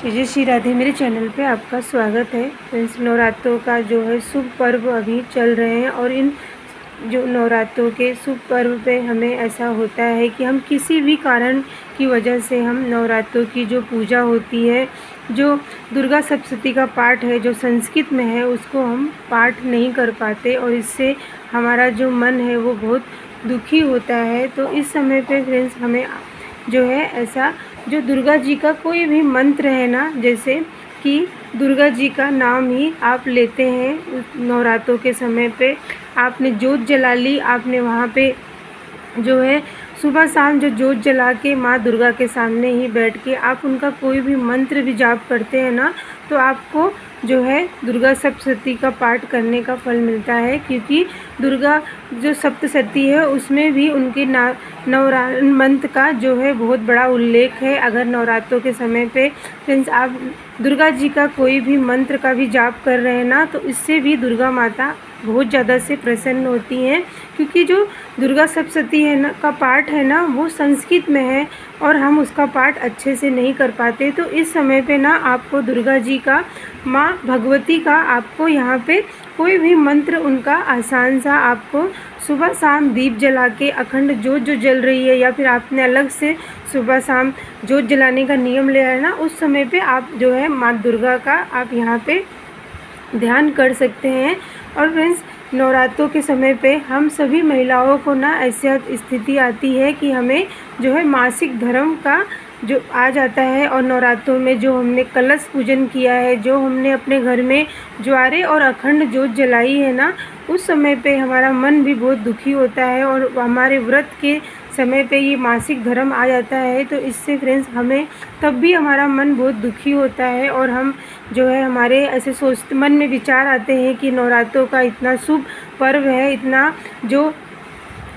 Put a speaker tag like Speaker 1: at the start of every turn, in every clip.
Speaker 1: जय जय श्री राधे। मेरे चैनल पे आपका स्वागत है। फ्रेंड्स, नवरात्रों का जो है शुभ पर्व अभी चल रहे हैं और इन जो नवरात्रों के शुभ पर्व पे हमें ऐसा होता है कि हम किसी भी कारण की वजह से हम नवरात्रों की जो पूजा होती है, जो दुर्गा सप्तशती का पाठ है जो संस्कृत में है, उसको हम पाठ नहीं कर पाते और इससे हमारा जो मन है वो बहुत दुखी होता है। तो इस समय पे फ्रेंड्स हमें जो है ऐसा जो दुर्गा जी का कोई भी मंत्र है ना, जैसे कि दुर्गा जी का नाम ही आप लेते हैं नवरात्रों के समय पे, आपने जोत जला ली, आपने वहाँ पे जो है सुबह शाम जो जोत जला के माँ दुर्गा के सामने ही बैठ के आप उनका कोई भी मंत्र भी जाप करते हैं ना, तो आपको जो है दुर्गा सप्तशती का पाठ करने का फल मिलता है। क्योंकि दुर्गा जो सप्तशती है उसमें भी उनके मंत्र का जो है बहुत बड़ा उल्लेख है। अगर नवरात्रों के समय पे फ्रेंड्स आप दुर्गा जी का कोई भी मंत्र का भी जाप कर रहे हैं ना, तो इससे भी दुर्गा माता बहुत ज़्यादा से प्रसन्न होती हैं। क्योंकि जो दुर्गा सप्तशती है ना का पाठ है ना, वो संस्कृत में है और हम उसका पाठ अच्छे से नहीं कर पाते। तो इस समय पे ना आपको दुर्गा जी का, माँ भगवती का, आपको यहाँ पे कोई भी मंत्र उनका आसान सा आपको सुबह शाम दीप जला के अखंड जोत जो जल रही है, या फिर आपने अलग से सुबह शाम जोत जलाने का नियम लिया है ना, उस समय पे आप जो है माँ दुर्गा का आप यहाँ पे ध्यान कर सकते हैं। और फ्रेंड्स, नवरात्रों के समय पे हम सभी महिलाओं को ना ऐसी स्थिति आती है कि हमें जो है मासिक धर्म का जो आ जाता है, और नवरात्रों में जो हमने कलश पूजन किया है, जो हमने अपने घर में ज्वारे और अखंड जोत जलाई है ना, उस समय पे हमारा मन भी बहुत दुखी होता है और हमारे व्रत के समय पे ये मासिक धर्म आ जाता है। तो इससे फ्रेंड्स हमें तब भी हमारा मन बहुत दुखी होता है और हम जो है हमारे ऐसे मन में विचार आते हैं कि नवरात्रों का इतना शुभ पर्व है, इतना जो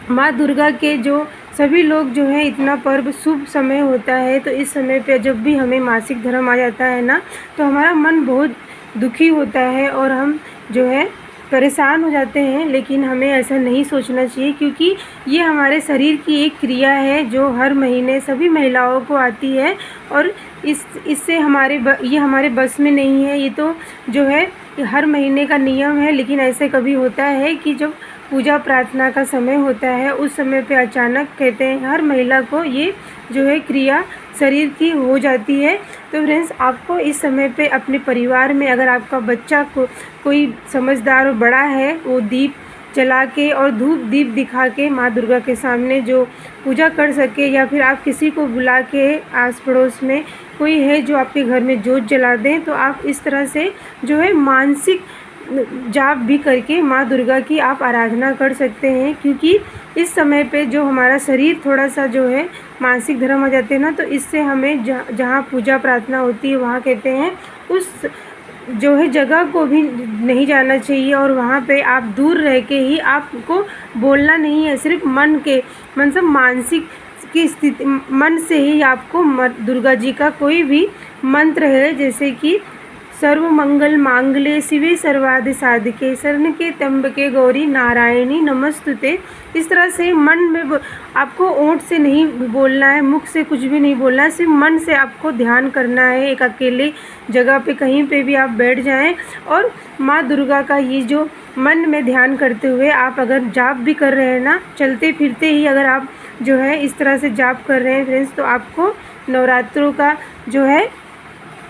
Speaker 1: माँ दुर्गा के जो सभी लोग जो है इतना पर्व शुभ समय होता है। तो इस समय पे जब भी हमें मासिक धर्म आ जाता है ना, तो हमारा मन बहुत दुखी होता है और हम जो है परेशान हो जाते हैं। लेकिन हमें ऐसा नहीं सोचना चाहिए, क्योंकि ये हमारे शरीर की एक क्रिया है जो हर महीने सभी महिलाओं को आती है और इससे ये हमारे बस में नहीं है। ये तो जो है हर महीने का नियम है। लेकिन ऐसे कभी होता है कि जब पूजा प्रार्थना का समय होता है, उस समय पे अचानक कहते हैं हर महिला को ये जो है क्रिया शरीर की हो जाती है। तो फ्रेंड्स, आपको इस समय पे अपने परिवार में अगर आपका बच्चा कोई समझदार और बड़ा है, वो दीप जला के और धूप दीप दिखा के माँ दुर्गा के सामने जो पूजा कर सके, या फिर आप किसी को बुला के आस पड़ोस में कोई है जो आपके घर में जोत जला दें, तो आप इस तरह से जो है मानसिक जाप भी करके माँ दुर्गा की आप आराधना कर सकते हैं। क्योंकि इस समय पे जो हमारा शरीर थोड़ा सा जो है मानसिक धर्म आ जाते हैं ना, तो इससे हमें जहाँ पूजा प्रार्थना होती है वहाँ कहते हैं उस जो है जगह को भी नहीं जाना चाहिए, और वहाँ पे आप दूर रह के ही आपको बोलना नहीं है, सिर्फ मन से मानसिक की स्थिति मन से ही आपको दुर्गा जी का कोई भी मंत्र है, जैसे कि सर्व मंगल मांगल्ये शिवे सर्वार्थ साधिके शरण्ये त्र्यंबके गौरी नारायणी नमस्तुते, इस तरह से मन में आपको ओंठ से नहीं बोलना है, मुख से कुछ भी नहीं बोलना है, सिर्फ मन से आपको ध्यान करना है। एक अकेले जगह पे कहीं पे भी आप बैठ जाएं और माँ दुर्गा का ये जो मन में ध्यान करते हुए आप अगर जाप भी कर रहे हैं ना, चलते फिरते ही अगर आप जो है इस तरह से जाप कर रहे हैं फ्रेंड्स, तो आपको नवरात्रों का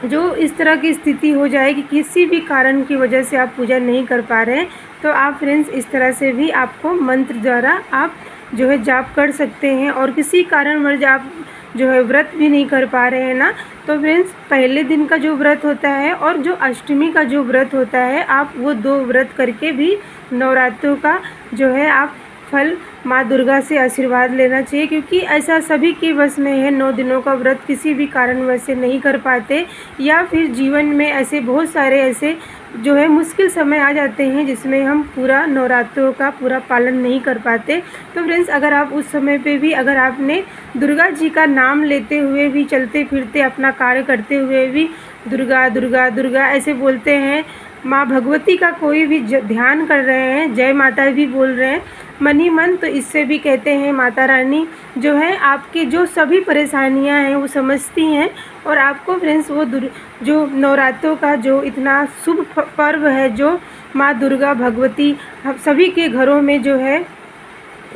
Speaker 1: जो इस तरह की स्थिति हो जाए कि किसी भी कारण की वजह से आप पूजा नहीं कर पा रहे हैं, तो आप फ्रेंड्स इस तरह से भी आपको मंत्र द्वारा आप जो है जाप कर सकते हैं। और किसी कारणवश आप जो है व्रत भी नहीं कर पा रहे हैं ना, तो फ्रेंड्स पहले दिन का जो व्रत होता है और जो अष्टमी का जो व्रत होता है, आप वो 2 व्रत करके भी नवरात्रों का जो है आप फल माँ दुर्गा से आशीर्वाद लेना चाहिए। क्योंकि ऐसा सभी के बस में है, 9 दिनों का व्रत किसी भी कारणवश से नहीं कर पाते, या फिर जीवन में ऐसे बहुत सारे ऐसे जो है मुश्किल समय आ जाते हैं जिसमें हम पूरा नवरात्रों का पूरा पालन नहीं कर पाते। तो फ्रेंड्स, अगर आप उस समय पे भी अगर आपने दुर्गा जी का नाम लेते हुए भी, चलते फिरते अपना कार्य करते हुए भी दुर्गा दुर्गा दुर्गा ऐसे बोलते हैं, माँ भगवती का कोई भी ध्यान कर रहे हैं, जय माता भी बोल रहे हैं मन ही मन, तो इससे भी कहते हैं माता रानी जो है आपकी जो सभी परेशानियां हैं वो समझती हैं। और आपको फ्रेंड्स वो जो नवरात्रों का जो इतना शुभ पर्व है, जो माँ दुर्गा भगवती हम सभी के घरों में जो है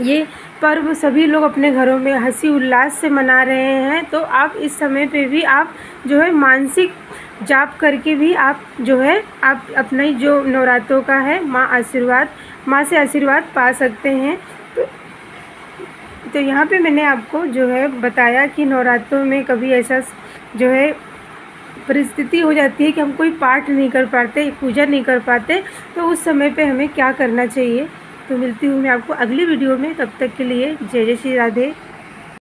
Speaker 1: ये पर्व सभी लोग अपने घरों में हंसी उल्लास से मना रहे हैं। तो आप इस समय पे भी आप जो है मानसिक जाप करके भी आप जो है आप अपने जो नवरात्रों का है माँ से आशीर्वाद पा सकते हैं। तो यहाँ पे मैंने आपको जो है बताया कि नवरात्रों में कभी ऐसा जो है परिस्थिति हो जाती है कि हम कोई पाठ नहीं कर पाते, पूजा नहीं कर पाते, तो उस समय पे हमें क्या करना चाहिए। तो मिलती हूँ मैं आपको अगली वीडियो में, तब तक के लिए जय जय श्री राधे।